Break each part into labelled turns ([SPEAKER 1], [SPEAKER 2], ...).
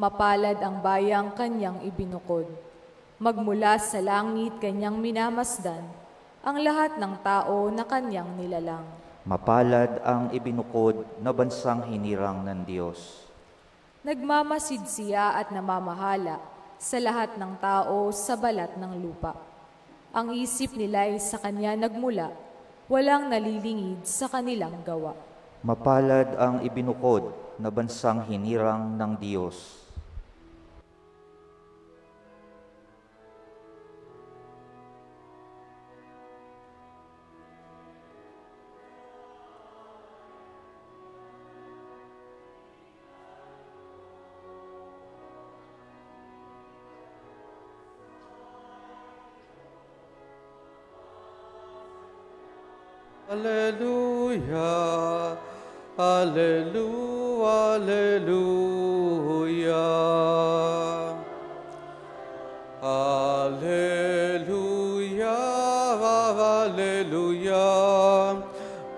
[SPEAKER 1] Mapalad ang bayang kanyang ibinukod. Magmula sa langit kanyang minamasdan ang lahat ng tao na kanyang nilalang.
[SPEAKER 2] Mapalad ang ibinukod na bansang hinirang ng Diyos.
[SPEAKER 1] Nagmamasid siya at namamahala sa lahat ng tao sa balat ng lupa. Ang isip nila'y sa kanya nagmula, walang nalilingid sa kanilang gawa.
[SPEAKER 2] Mapalad ang ibinukod na bansang hinirang ng Diyos.
[SPEAKER 3] Hallelujah, hallelujah, hallelujah. Hallelujah, hallelujah.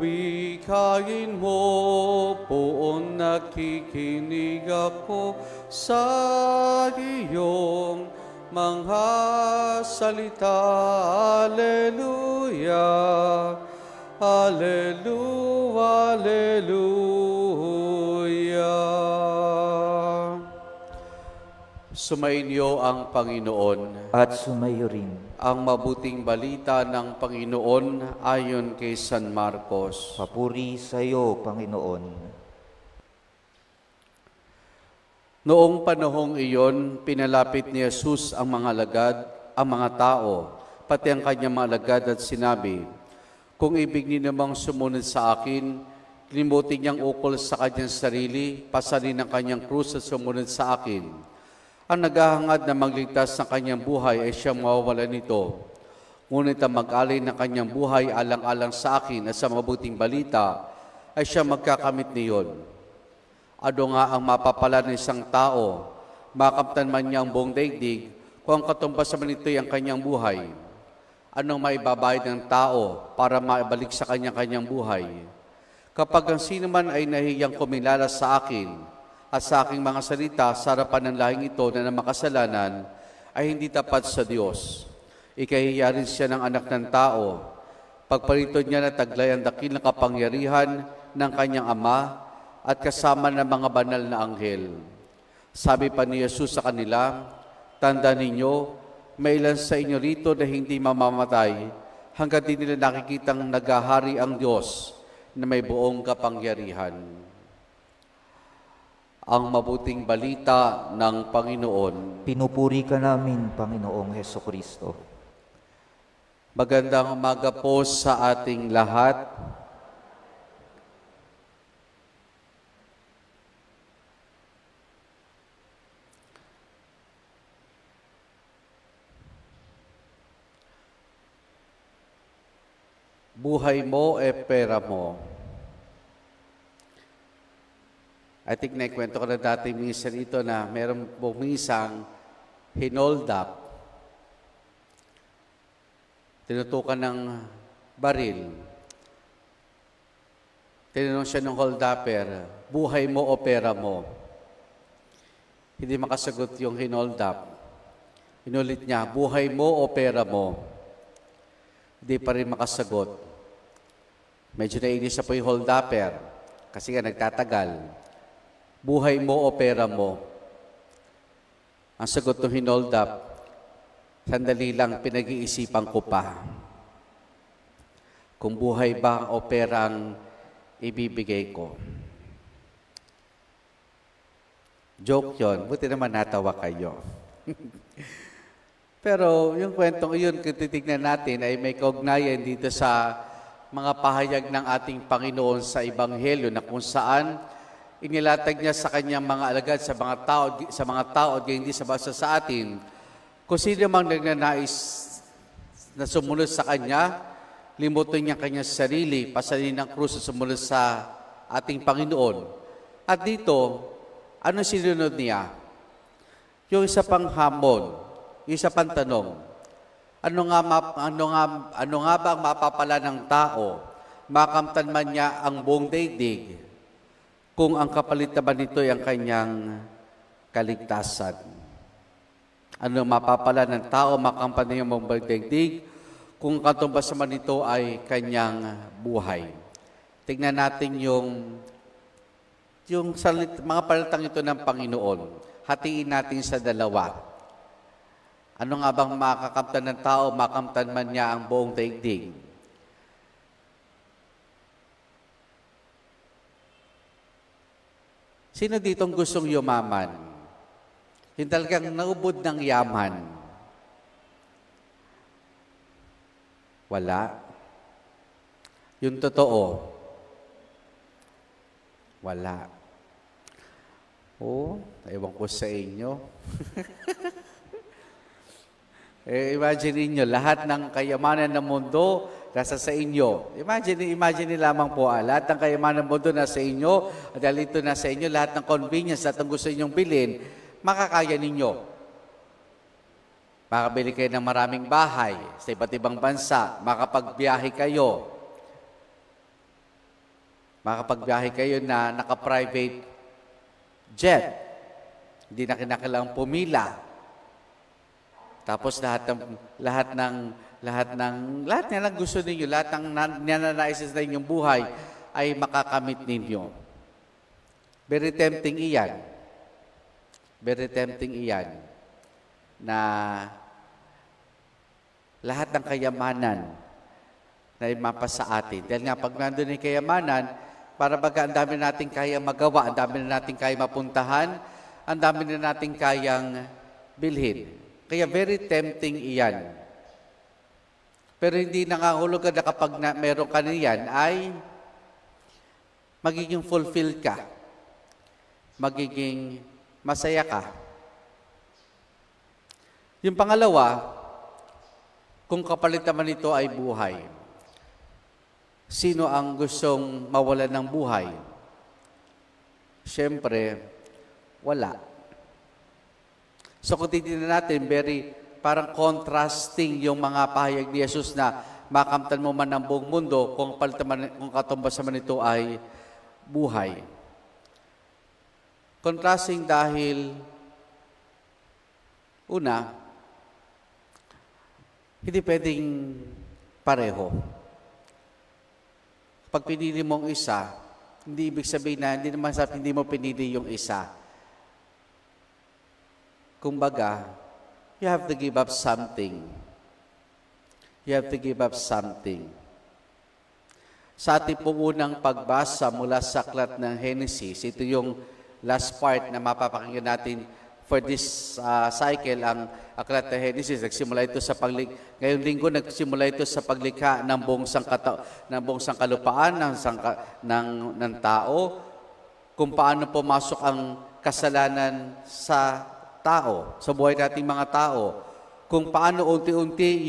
[SPEAKER 3] Wikain mo, poon nakikinig ako sa iyong mga salita. Hallelujah. Hallelujah, hallelujah. Sumainyo ang Panginoon.
[SPEAKER 2] At sumayo rin.
[SPEAKER 3] Ang mabuting balita ng Panginoon ayon kay San Marcos.
[SPEAKER 2] Papuri sa iyo, Panginoon.
[SPEAKER 3] Noong panahong iyon, pinalapit ni Jesus ang mga alagad, ang mga tao, pati ang kanyang mga alagad at sinabi, kung ibig niyo namang sumunod sa akin, limutin niyang ukol sa kanyang sarili, pasanin ang kanyang krus at sumunod sa akin. Ang naghahangad na magligtas ng kanyang buhay ay siyang mawawalan nito. Ngunit ang mag-alay ng kanyang buhay alang-alang sa akin at sa mabuting balita ay siyang magkakamit niyon. Ano nga ang mapapala ng isang tao, makamtan man niya ang buong daigdig, kung ang katumbas naman nito'y ang kanyang buhay? Anong maibabayad ng tao para maibalik sa kanyang buhay? Kapag ang sino man ay nahiyang kumilala sa akin at sa aking mga salita sa harapan ng lahing ito na makasalanan, ay hindi tapat sa Diyos. Ikahiya rin siya ng anak ng tao. Pagparito niya na taglay ang dakilang kapangyarihan ng kanyang Ama at kasama ng mga banal na anghel. Sabi pa ni Jesus sa kanila, tandaan ninyo, may ilan sa inyo rito na hindi mamamatay hanggat di nila nakikitang naghahari ang Diyos na may buong kapangyarihan. Ang mabuting balita ng Panginoon.
[SPEAKER 2] Pinupuri ka namin, Panginoong Hesukristo.
[SPEAKER 3] Magandang umaga po sa ating lahat. Buhay mo pera mo. I think naikwento ko na dati minsan ito na meron pong isang hinold up. Tinutukan ng baril. Tinanong siya ng hold upper, buhay mo o pera mo? Hindi makasagot yung hinold up. Inulit niya, buhay mo o pera mo? Hindi pa rin makasagot. Medyo nainis na po yung hold-upper kasi nga nagtatagal. Buhay mo o pera mo? Ang sagot ng hinold up, sandali lang pinag-iisipan ko pa. Kung buhay ba o pera ang ibibigay ko. Joke yon, buti naman natawa kayo. Pero yung kwentong iyon, kung titignan natin, ay may kaugnayan dito sa mga pahayag ng ating Panginoon sa Ebanghelyo na kung saan inilatag niya sa kanyang mga alagad, sa mga tao at hindi sa basa sa atin, kung sino mang nagnanais na sumunod sa kanya, limutin niya kanyang sarili, pasanin ng krus at sumunod sa ating Panginoon. At dito, ano sinunod niya? Yung isa pang hamon, yung isa pang tanong, ano nga ba ang mapapala ng tao, makamtan man niya ang buong daigdig, kung ang kapalit naman nito ay ang kanyang kaligtasan. Ano mapapala ng tao, makampanya ng buong daigdig, kung katumbas naman nito ay kanyang buhay. Tingnan natin yung mga palitang ito ng Panginoon. Hatiin natin sa dalawa. Ano nga bang makakamtan ng tao, makamtan man niya ang buong daigdig? Sino ditong gustong yumaman? Yung talagang naubod ng yaman. Wala. Yung totoo. Wala. Ewan ko sa inyo. Imagine niyo, lahat ng kayamanan ng mundo nasa sa inyo. Imagine lamang po, lahat ng kayamanan ng mundo nasa inyo, at dahil ito nasa inyo, lahat ng convenience, lahat ng gusto ninyong bilhin, makakaya ninyo. Makabili kayo ng maraming bahay sa iba't ibang bansa, makapagbiyahe kayo. Makapagbiyahe kayo na naka-private jet. Hindi na kinakailangang pumila. Tapos lahat ng gusto ninyo, lahat ng nananais sa inyong buhay ay makakamit ninyo. Very tempting iyan. Very tempting iyan na lahat ng kayamanan na imapasa atin. Dahil nga, pag nandun yung kayamanan, para baga ang dami natin kaya magawa, ang dami na natin kaya mapuntahan, ang dami na natin kayang bilhin. Kaya very tempting iyan. Pero hindi nangahulugan na kapag meron ka niyan ay magiging fulfilled ka. Magiging masaya ka. Yung pangalawa, kung kapalit naman ito ay buhay. Sino ang gustong mawalan ng buhay? Siyempre, wala. So kung titignan natin, parang contrasting yung mga pahayag ni Jesus na makamtan mo man ng buong mundo, kung katumbas naman ito ay buhay. Contrasting dahil, una, hindi pwedeng pareho. Pag pinili mong isa, hindi ibig sabihin na, hindi naman sabi, hindi mo pinili yung isa. Kumbaga, you have to give up something. You have to give up something. Sa ating pong unang pagbasa mula sa aklat ng Genesis, ito yung last part na mapapakinggan natin for this cycle, ang aklat ng Genesis. Nagsimula ito sa ngayong linggo, nagsimula ito sa paglikha ng buong sangkalupaan, ng tao, kung paano pumasok ang kasalanan sa tao, sa buhay nating mga tao, kung paano unti-unti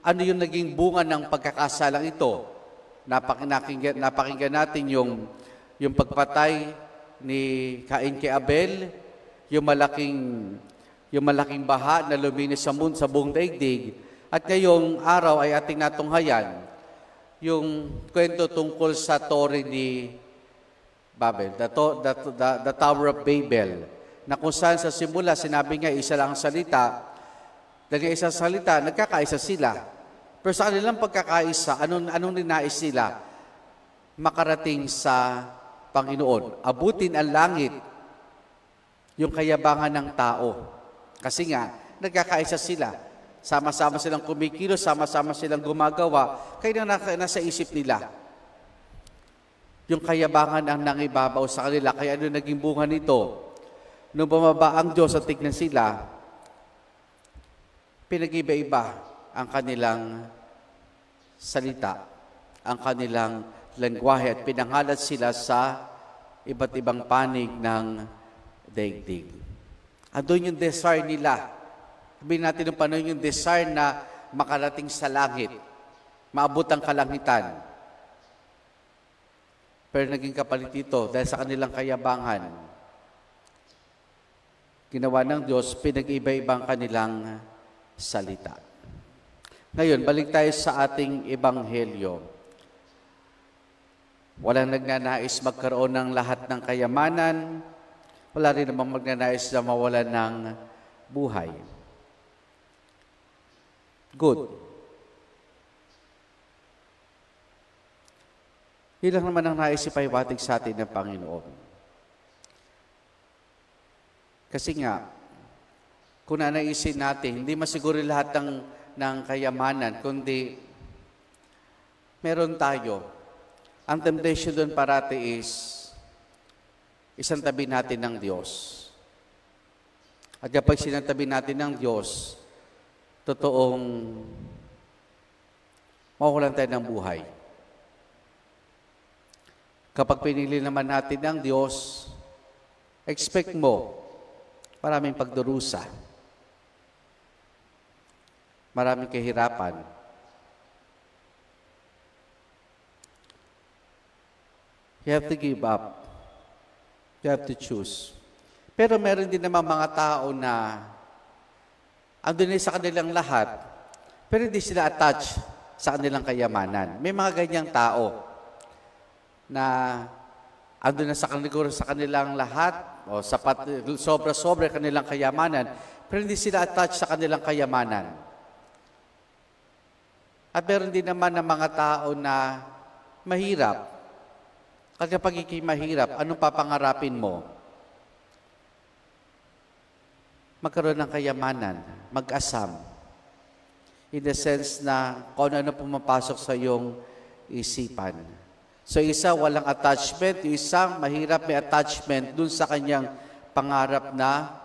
[SPEAKER 3] ano yung naging bunga ng pagkakasalang ito. Napakinggan natin yung pagpatay ni Cain kay Abel, yung malaking baha na luminis sa buong daigdig. At ngayong araw ay ating natunghayan yung kwento tungkol sa Torre ni Babel, the Tower of Babel, na kung saan sa simula sinabi nga isa lang ang salita, dahil isang salita, nagkakaisa sila. Pero sa kanilang pagkakaisa, anong ninais sila? Makarating sa Panginoon, abutin ang langit, yung kayabangan ng tao. Kasi nga, nagkakaisa sila. Sama-sama silang kumikilos, sama-sama silang gumagawa. Kaya nasa isip nila. Yung kayabangan ang nangibabaw sa kanila. Kaya ano naging bunga nito? Nung bumaba ang Diyos at tignan sila, pinag-iba-iba ang kanilang salita, ang kanilang lengguwahe, at pinangalat sila sa iba't ibang panig ng daigdig. Andun yung desire nila. Sabihin natin ng paano yung desire na makarating sa langit, maabot ang kalangitan. Pero naging kapalit ito dahil sa kanilang kayabangan. Ginawa ng Diyos, pinag-iba-ibang kanilang salita. Ngayon, balik tayo sa ating ebanghelyo. Walang nagnanais magkaroon ng lahat ng kayamanan, Wala rin namang magnanais na mawalan ng buhay. Good. Yun lang naman ang nais ipaiwatig sa atin ng Panginoon. Kasi nga, kung nanaisin natin, hindi masiguro lahat ng kayamanan, kundi meron tayo. Ang temptation doon parati is isang tabi natin ng Diyos. At kapag sinantabi natin ng Diyos, totoong mawawalan tayo ng buhay. Kapag pinili naman natin ng Diyos, expect mo maraming pagdurusa, maraming kahirapan. You have to give up. You have to choose. Pero meron din naman mga tao na andun sa kanilang lahat, pero hindi sila attached sa kanilang kayamanan. May mga ganyang tao na andun na sa kanilang lahat, o sapat, sobra-sobra kanilang kayamanan, pero hindi sila attached sa kanilang kayamanan. At meron din naman ng mga tao na mahirap. At kapag mahirap, anong papangarapin mo? Magkaroon ng kayamanan, mag-asam. In the sense na kung ano pumapasok sa iyong isipan. So isa, walang attachment. Isang mahirap may attachment dun sa kanyang pangarap na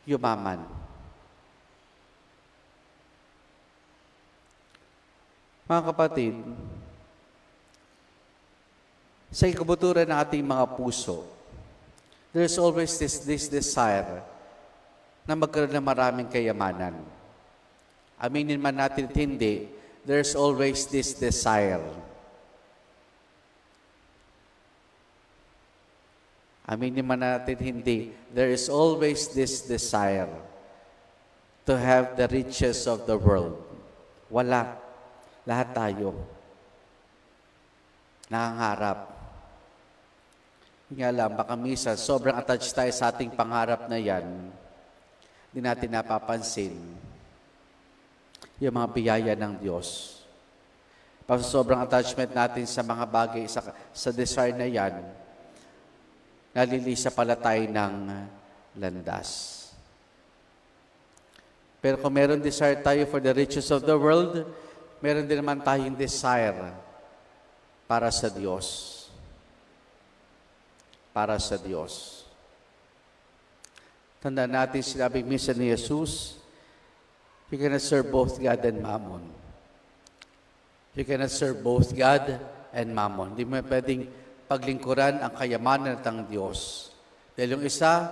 [SPEAKER 3] yumaman. Mga kapatid, sa ikabuturan ng ating mga puso, there's always this desire na magkaroon ng maraming kayamanan. Aminin man natin at hindi, there's always this desire. Aminin man natin hindi, there is always this desire to have the riches of the world. Wala. Lahat tayo. Nangangarap. Nga lang, baka minsan, sobrang attached tayo sa ating pangarap na yan, hindi natin napapansin yung mga biyaya ng Diyos. Pag sobrang attachment natin sa mga bagay, sa desire na yan, nalilisa pala tayo ng landas. Pero kung meron desire tayo for the riches of the world, meron din naman tayong desire para sa Diyos. Para sa Diyos. Tandaan natin, sinabi minsan ni Jesus, you cannot serve both God and mammon. You cannot serve both God and mammon. Hindi mo pwedeng paglingkuran ang kayamanan at ang Diyos. Dahil yung isa,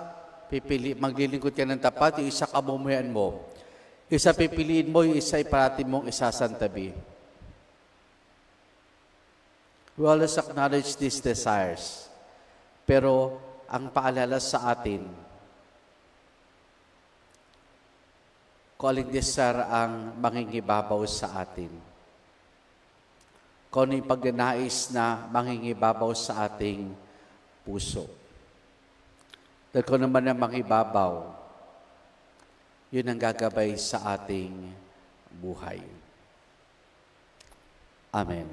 [SPEAKER 3] maglilingkod ka ng tapat, yung isa kamumuyan mo. Isa pipiliin mo, yung isa iparati mong isasantabi. We always acknowledge these desires. Pero ang paalala sa atin, kung aling desire ang mangingibabaw sa atin. Kung ano yung pagnanais na mangingibabaw sa ating puso. Dahil kung naman ang mangibabaw, yun ang gagabay sa ating buhay. Amen.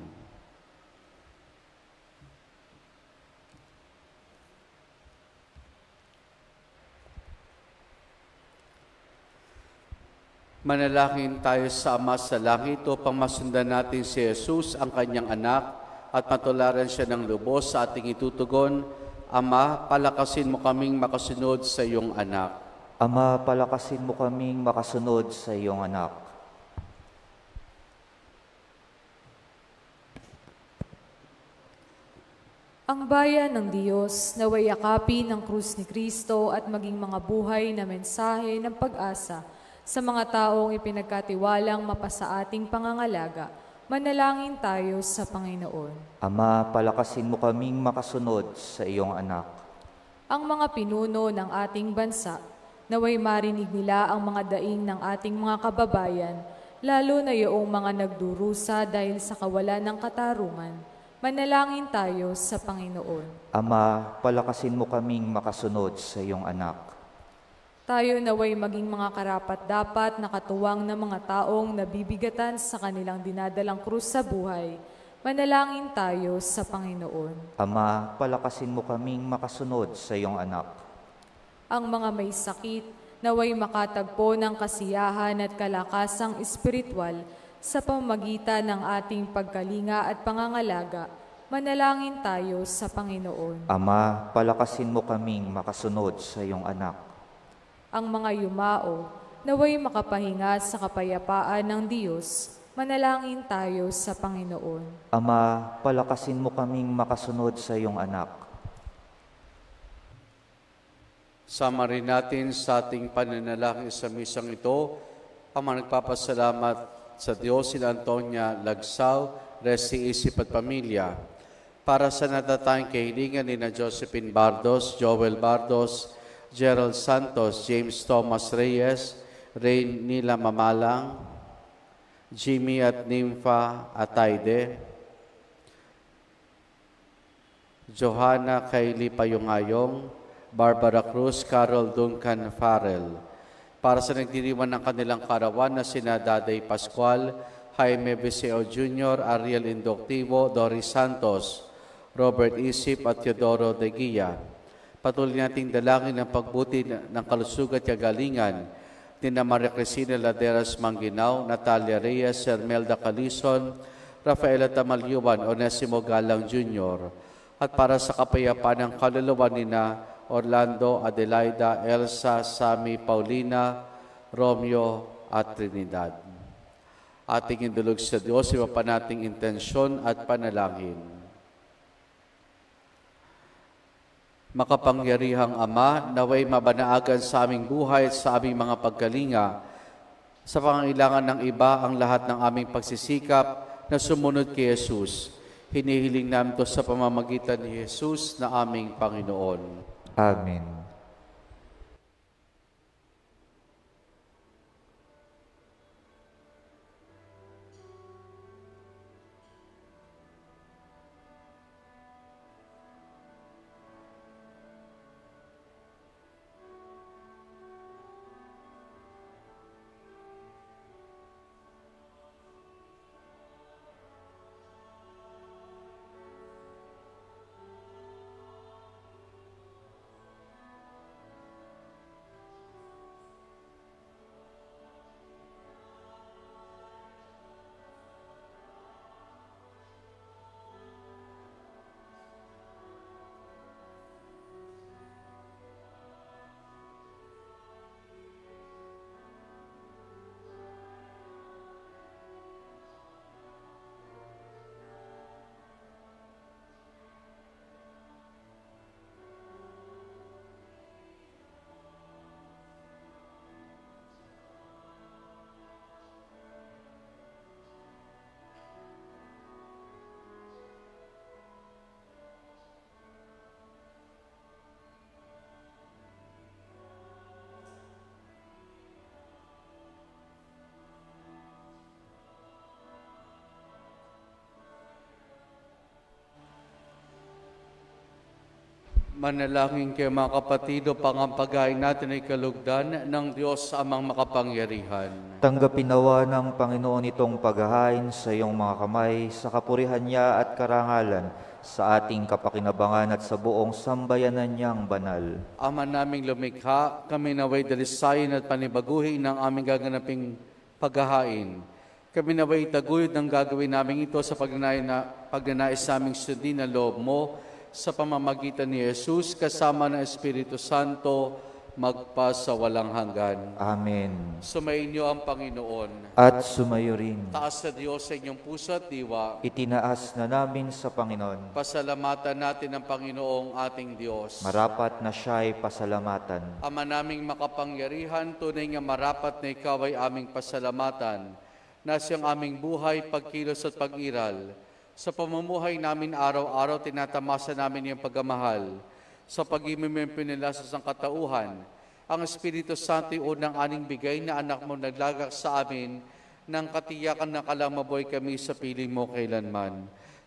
[SPEAKER 3] Manalangin tayo sa Ama sa langit upang masundan natin si Jesus, ang kanyang anak, at matularan siya ng lubos sa ating itutugon. Ama, palakasin mo kaming makasunod sa iyong anak.
[SPEAKER 2] Ama, palakasin mo kaming makasunod sa iyong anak.
[SPEAKER 1] Ang bayan ng Diyos, naway yakapin ng krus ni Kristo at maging mga buhay na mensahe ng pag-asa sa mga taong ipinagkatiwalang mapasa ating pangangalaga. Manalangin tayo sa Panginoon.
[SPEAKER 2] Ama, palakasin mo kaming makasunod sa iyong anak.
[SPEAKER 1] Ang mga pinuno ng ating bansa, naway marinig nila ang mga daing ng ating mga kababayan, lalo na iyong mga nagdurusa dahil sa kawalan ng katarungan. Manalangin tayo sa Panginoon.
[SPEAKER 2] Ama, palakasin mo kaming makasunod sa iyong anak.
[SPEAKER 1] Tayo naway maging mga karapat-dapat na katuwang ng mga taong nabibigatan sa kanilang dinadalang krus sa buhay. Manalangin tayo sa Panginoon.
[SPEAKER 2] Ama, palakasin mo kaming makasunod sa iyong anak.
[SPEAKER 1] Ang mga may sakit, naway makatagpo ng kasiyahan at kalakasang espiritual sa pamamagitan ng ating pagkalinga at pangangalaga. Manalangin tayo sa Panginoon.
[SPEAKER 2] Ama, palakasin mo kaming makasunod sa iyong anak.
[SPEAKER 1] Ang mga yumao, naway makapahinga sa kapayapaan ng Diyos. Manalangin tayo sa Panginoon.
[SPEAKER 2] Ama, palakasin mo kaming makasunod sa iyong anak.
[SPEAKER 3] Sama rin natin sa ating pananalangin sa misang ito, ang mga nagpapasalamat sa Diyos, sila Antonia Lagsaw, Resi Isip at Pamilya, para sa natatanging kahilingan ni na Josephine Bardos, Joel Bardos, Gerald Santos, James Thomas Reyes, Rain Nila Mamalang, Jimmy at Nympha Atayde, Johanna Kaylee Payungayong, Barbara Cruz, Carol Duncan Farrell, para sa nagdiriwan ng kanilang karawan na sina Daday Pascual, Jaime Biseo Jr., Ariel Indoctivo, Doris Santos, Robert Isip at Teodoro de Guia. Patuloy nating dalangin ang pagbuti ng kalusugan at kagalingan ni na Maria Cristina Laderas Mangginaw, Natalia Reyes, Hermelda Calison, Rafaela Tamalyuan, Onesimo Galang Jr., at para sa kapayapaan ng kaluluwa ni na Orlando, Adelaida, Elsa, Sammy, Paulina, Romeo at Trinidad. Ating indulog sa Diyos, iba pa nating intensyon at panalangin. Makapangyarihang Ama, naway mabanaagan sa aming buhay at sa aming mga pagkalinga. Sa pangangailangan ng iba ang lahat ng aming pagsisikap na sumunod kay Jesus. Hinihiling namin ito sa pamamagitan ni Jesus na aming Panginoon.
[SPEAKER 2] Amen.
[SPEAKER 3] Manalangin kayo mga kapatido, pangampagain natin ay kalugdan ng Diyos amang makapangyarihan.
[SPEAKER 2] Tanggapin nawa ng Panginoon itong paghahain sa iyong mga kamay, sa kapurihan niya at karangalan, sa ating kapakinabangan at sa buong sambayanan niyang banal.
[SPEAKER 3] Ama naming lumikha, kami naway dalisayin at panibaguhin ng aming gaganaping paghahain. Kami naway taguyod ng gagawin namin ito sa pagnanais sa aming sundin na loob mo, sa pamamagitan ni Jesus kasama ng Espiritu Santo, magpa sa walang hanggan.
[SPEAKER 2] Amen.
[SPEAKER 3] Sumainyo ang Panginoon.
[SPEAKER 2] At sumayo rin.
[SPEAKER 3] Taas sa Diyos sa inyong puso at diwa.
[SPEAKER 2] Itinaas na namin sa Panginoon.
[SPEAKER 3] Pasalamatan natin ang Panginoong ating Diyos.
[SPEAKER 2] Marapat na siya'y pasalamatan.
[SPEAKER 3] Ama naming makapangyarihan, tunay nga marapat na ikaw ay aming pasalamatan, na siyang aming buhay, pagkilos at pag-iral. Sa pamumuhay namin araw-araw, tinatamasa namin iyong pagmamahal. Sa pag-imimempo nila sa sangkatauhan, ang Espiritu Santo ay unang aning bigay na anak mo naglagak sa amin ng katiyakan na kalamaboy kami sa piling mo kailanman.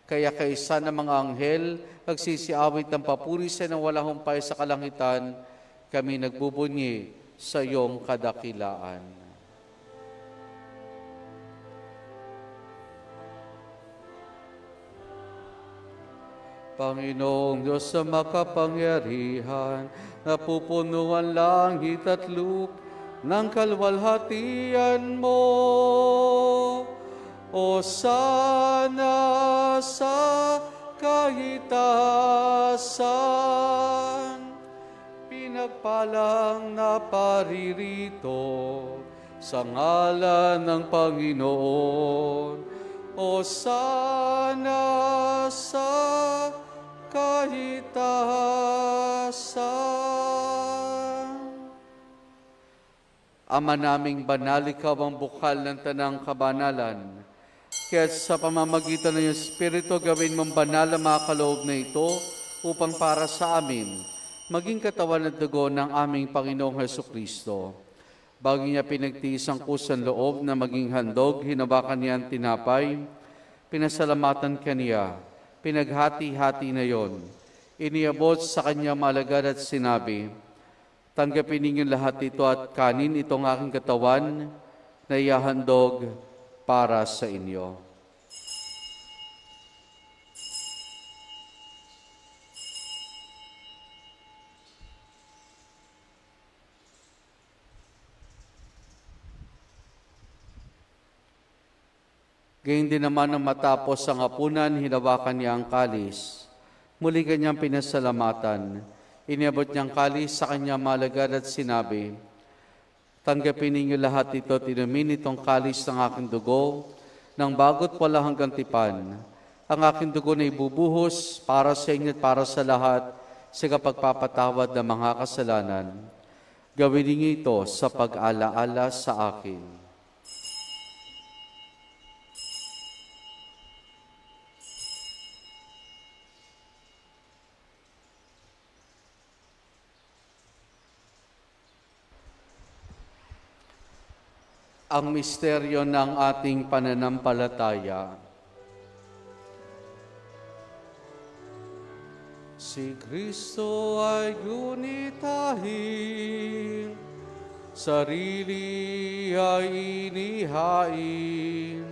[SPEAKER 3] Kaya kaisa ng mga anghel, nagsisiawit ng papuri sa ng walang humpay sa kalangitan, kami nagbubunyi sa iyong kadakilaan. Panginoong Diyos sa makapangyarihan, napupunuan langit at lupa ng kalwalhatian mo. O sana sa kahitasan, pinagpalang naparirito sa ngalan ng Panginoon. O sana sa kahitasan. Ama naming banal, ikaw ang bukal ng tanang kabanalan. Kaya sa pamamagitan ng iyong Espiritu, gawin mong banal ang mga kaloob na ito upang para sa amin, maging katawan at dugo ng aming Panginoong Hesukristo. Bago niya pinagtiis ang kusang loob na maging handog, hinabakan niya ang tinapay, pinasalamatan kaniya, pinaghati-hati na yon. Iniabot sa kanya malagad at sinabi, tanggapin ninyo lahat ito at kanin itong aking katawan na ihahandog para sa inyo. Gayun din naman nang matapos ang hapunan, hinawakan niya ang kalis. Muli kanyang pinasalamatan. Iniabot niyang kalis sa kanya malagad at sinabi, tanggapin ninyo lahat ito at inumin itong kalis ng aking dugo, ng bago't wala hanggang tipan. Ang aking dugo na ibubuhos para sa inyo at para sa lahat sa kapagpapatawad ng mga kasalanan. Gawin ninyo ito sa pag-alaala sa akin. Ang misteryo ng ating pananampalataya. Si Kristo ay gunitahin, sarili ay inihain,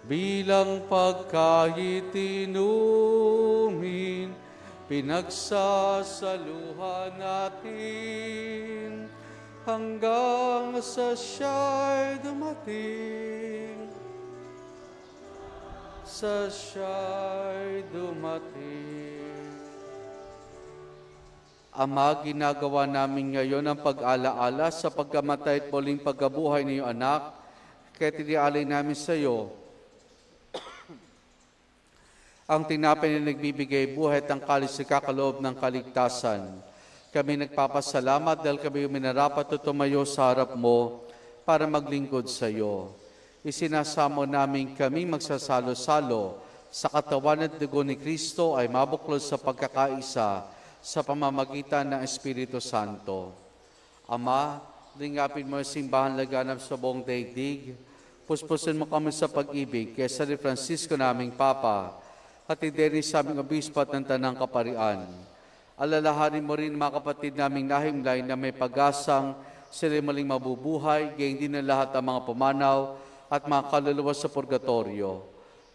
[SPEAKER 3] bilang pagkaitinumin, pinagsasaluhan natin, hanggang sa siya'y dumating. Sa siya'y dumating. Ama, ginagawa namin ngayon ang pag-alaala sa pagkamatay at muling pagkabuhay ng iyong anak, kaya tinialay namin sa iyo ang tinapay na nagbibigay buhay at ang kalis na kakaloob ng kaligtasan. Kami nagpapasalamat dahil kami minarapat at tumayo sa harap mo para maglingkod sa iyo. Isinasamo namin kami magsasalo-salo sa katawan at dugo ni Kristo ay mabuklod sa pagkakaisa sa pamamagitan ng Espiritu Santo. Ama, lingapin mo ang simbahan laganap sa buong daigdig. Puspusin mo kami sa pag-ibig kay San Francisco naming Papa at Dennis sa aming obispo at ng Tanang Kaparian. Alalahanin mo rin mga kapatid naming nahimlay na may pag-asang sila maling mabubuhay, gayon din ang lahat ng mga pumanaw at mga kaluluwa sa purgatorio.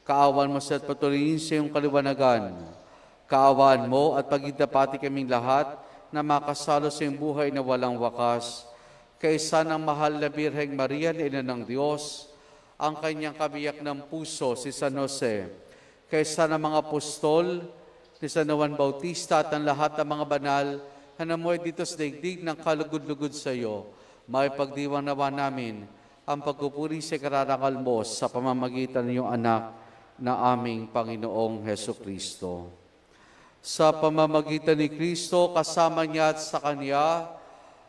[SPEAKER 3] Kaawan mo sa at patuloyin sa iyong kaliwanagan. Kaawaan mo at pagidapati kaming lahat na makasalo sa iyong buhay na walang wakas. Kaysa ng mahal na Birheng Maria, Ina ng Diyos, ang kanyang kabiyak ng puso, si San Jose, kaysa ng mga apostol, ni San Juan Bautista at ang lahat ng mga banal na namuhay dito sa daigdig ng kalugod-lugod sa iyo, may pagdiwang nawa namin ang pagpupuri sa kararangal mo sa pamamagitan ng iyong anak na aming Panginoong Hesukristo. Sa pamamagitan ni Kristo, kasama niya at sa Kanya,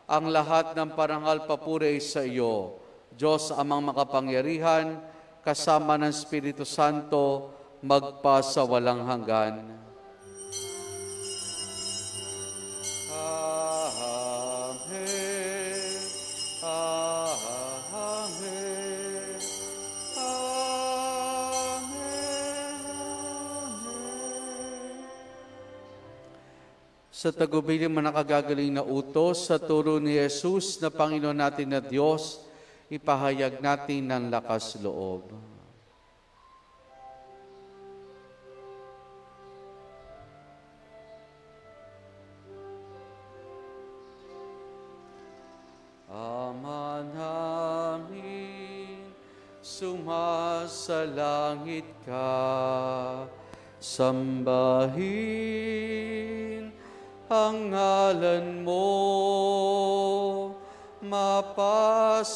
[SPEAKER 3] ang lahat ng parangal papuri sa iyo, Diyos amang makapangyarihan, kasama ng Espiritu Santo, magpa sa walang hanggan. Sa tagubilin man nakagagaling na utos, sa turo ni Jesus na Panginoon natin na Diyos, ipahayag natin ng lakas loob. Ama namin, sumasalangit ka, sambahin ang ngalan mo, mapasamin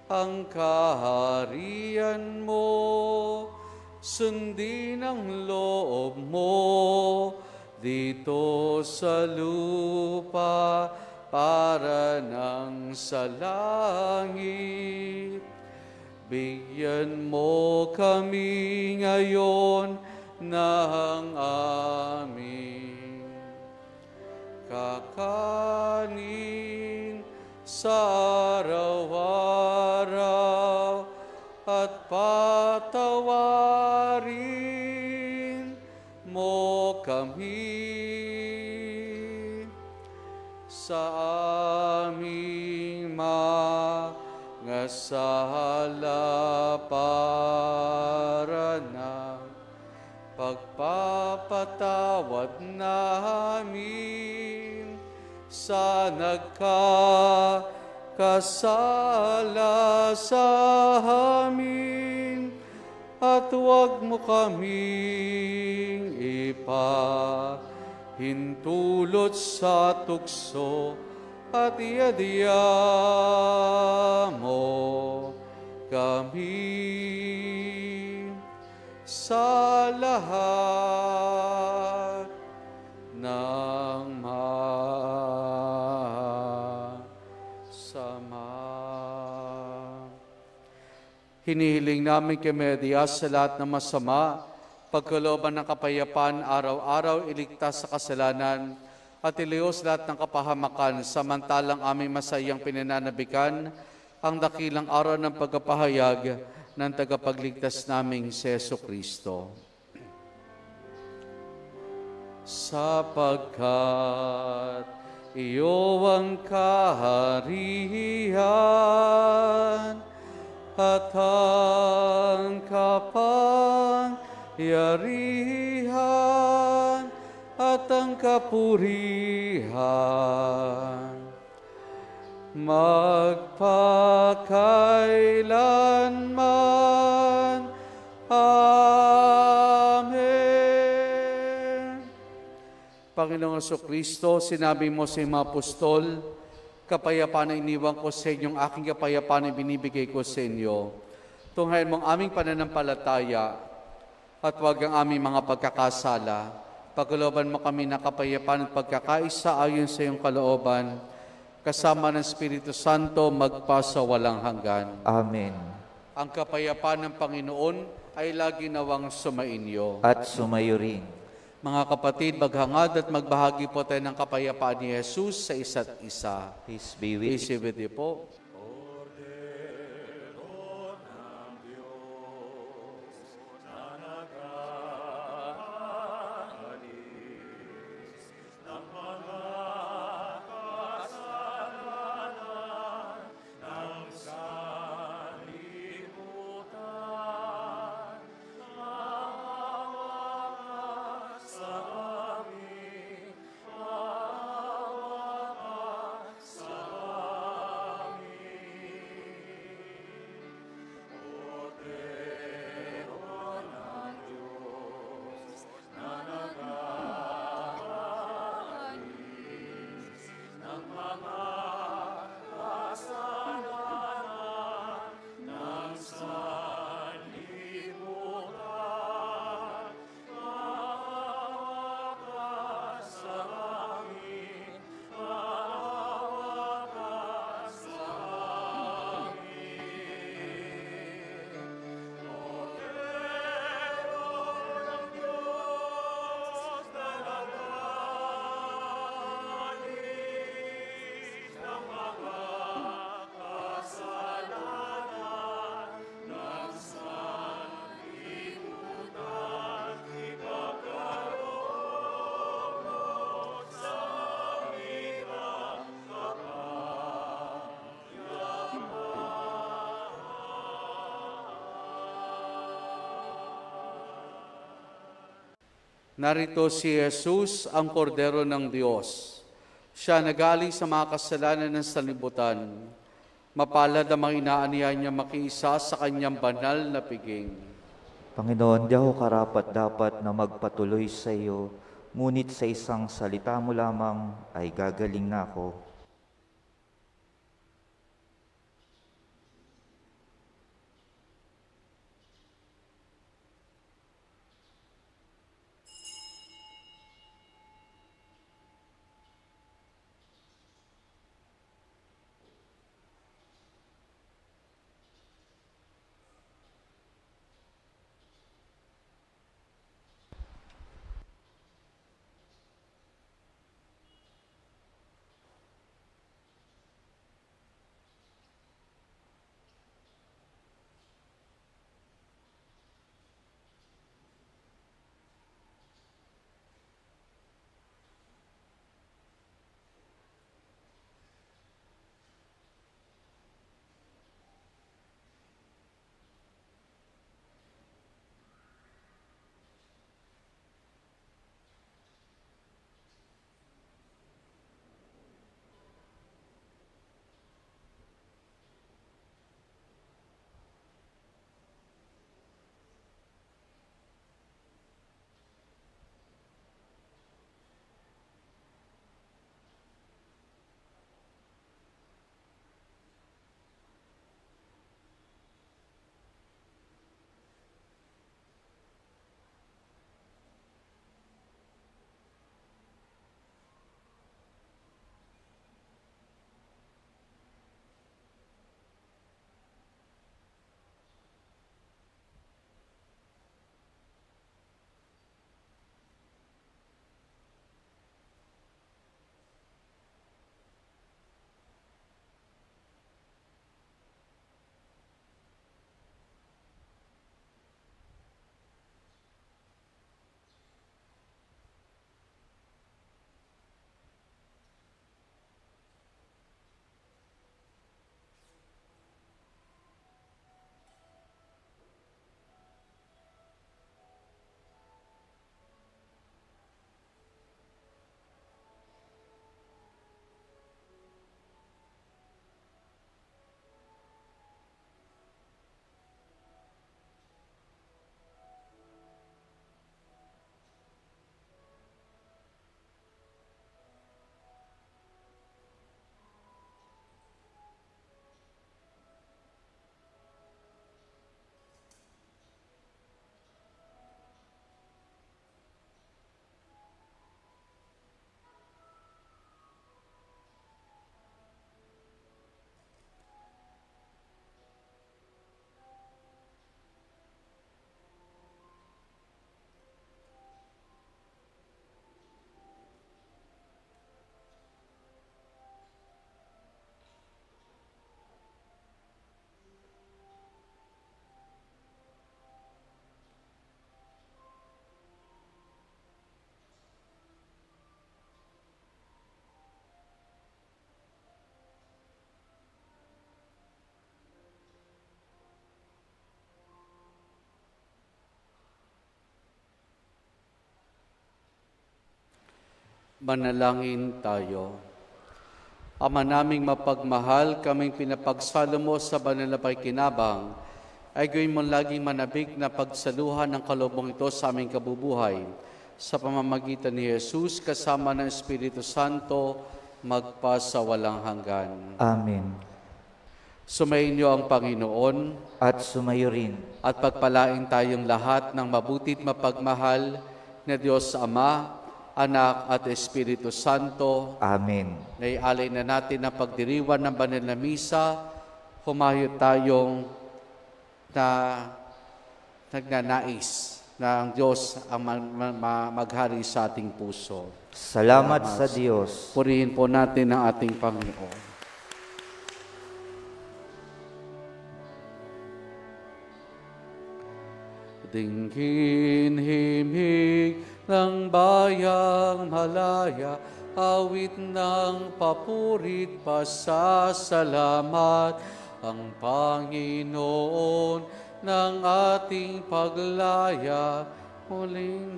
[SPEAKER 3] ang kaharian mo, sundin ang loob mo dito sa lupa para nang sa langit. Bigyan mo kami ngayon ng aming kakanin sa araw-araw at patawarin mo kami sa aming mga sala para na pagpapatawad namin sa nagkakasala sa amin, at huwag mo kaming ipahintulot sa tukso, at iadya mo kami sa lahat ng masama. Hinihiling namin kay Maria sa lahat ng masama, pagkalooban ng kapayapaan, araw-araw iligtas sa kasalanan, at ilios lahat ng kapahamakan, samantalang aming masayang pinananabikan ang dakilang araw ng pagkapahayag ng tagapagligtas naming si Jesucristo. Sapagkat iyo ang kaharian at ang kapangyarihan at ang kapurihan magpakailanman. Amen. Panginoong Jesucristo, sinabi mo sa mga apostol, kapayapaan ang iniwan ko sa inyong aking kapayapaan ang binibigay ko sa inyo. Tunghayan mo ang aming pananampalataya at huwag ang aming mga pagkakasala. Pagkalooban mo kami ng kapayapaan at pagkakaisa ayon sa iyong kalooban, kasama ng Espiritu Santo magpasa walang hanggan.
[SPEAKER 2] Amen.
[SPEAKER 3] Ang kapayapaan ng Panginoon ay lagi nawang sumainyo.
[SPEAKER 2] At sumayo rin.
[SPEAKER 3] Mga kapatid, maghangad at magbahagi po tayo ng kapayapaan ni Jesus sa isa't isa.
[SPEAKER 2] Peace be with you.
[SPEAKER 3] Peace be with you po. Narito si Jesus, ang kordero ng Diyos. Siya nagaling sa mga kasalanan ng sanlibutan. Mapalad ang mga inaaniya niya makiisa sa kanyang banal na piging.
[SPEAKER 2] Panginoon, di ako karapat-dapat na magpatuloy sa iyo, ngunit sa isang salita mo lamang ay gagaling na ako.
[SPEAKER 3] Manalangin tayo. Ama naming mapagmahal, kaming pinapagsalo mo sa banal na pakikinabang, ay gawin mo laging manabik na pagsaluhan ng kalooban ito sa aming kabubuhay. Sa pamamagitan ni Jesus, kasama ng Espiritu Santo, magpasawalang hanggan.
[SPEAKER 2] Amen.
[SPEAKER 3] Sumainyo ang Panginoon,
[SPEAKER 2] At sumayo rin.
[SPEAKER 3] at pagpalain tayong lahat ng mabuti't mapagmahal na Diyos Ama, Anak at Espiritu Santo.
[SPEAKER 2] Amen.
[SPEAKER 3] Naialay na natin ang pagdiriwan ng banal na misa. Humayo tayong nagnanais na ang Diyos ang maghari sa ating puso.
[SPEAKER 2] Salamat sa Diyos.
[SPEAKER 3] Purihin po natin ang ating Panginoon. Dinggin himig ng bayang malaya, awit ng papurit pasasalamat, ang Panginoon ng ating paglaya, muling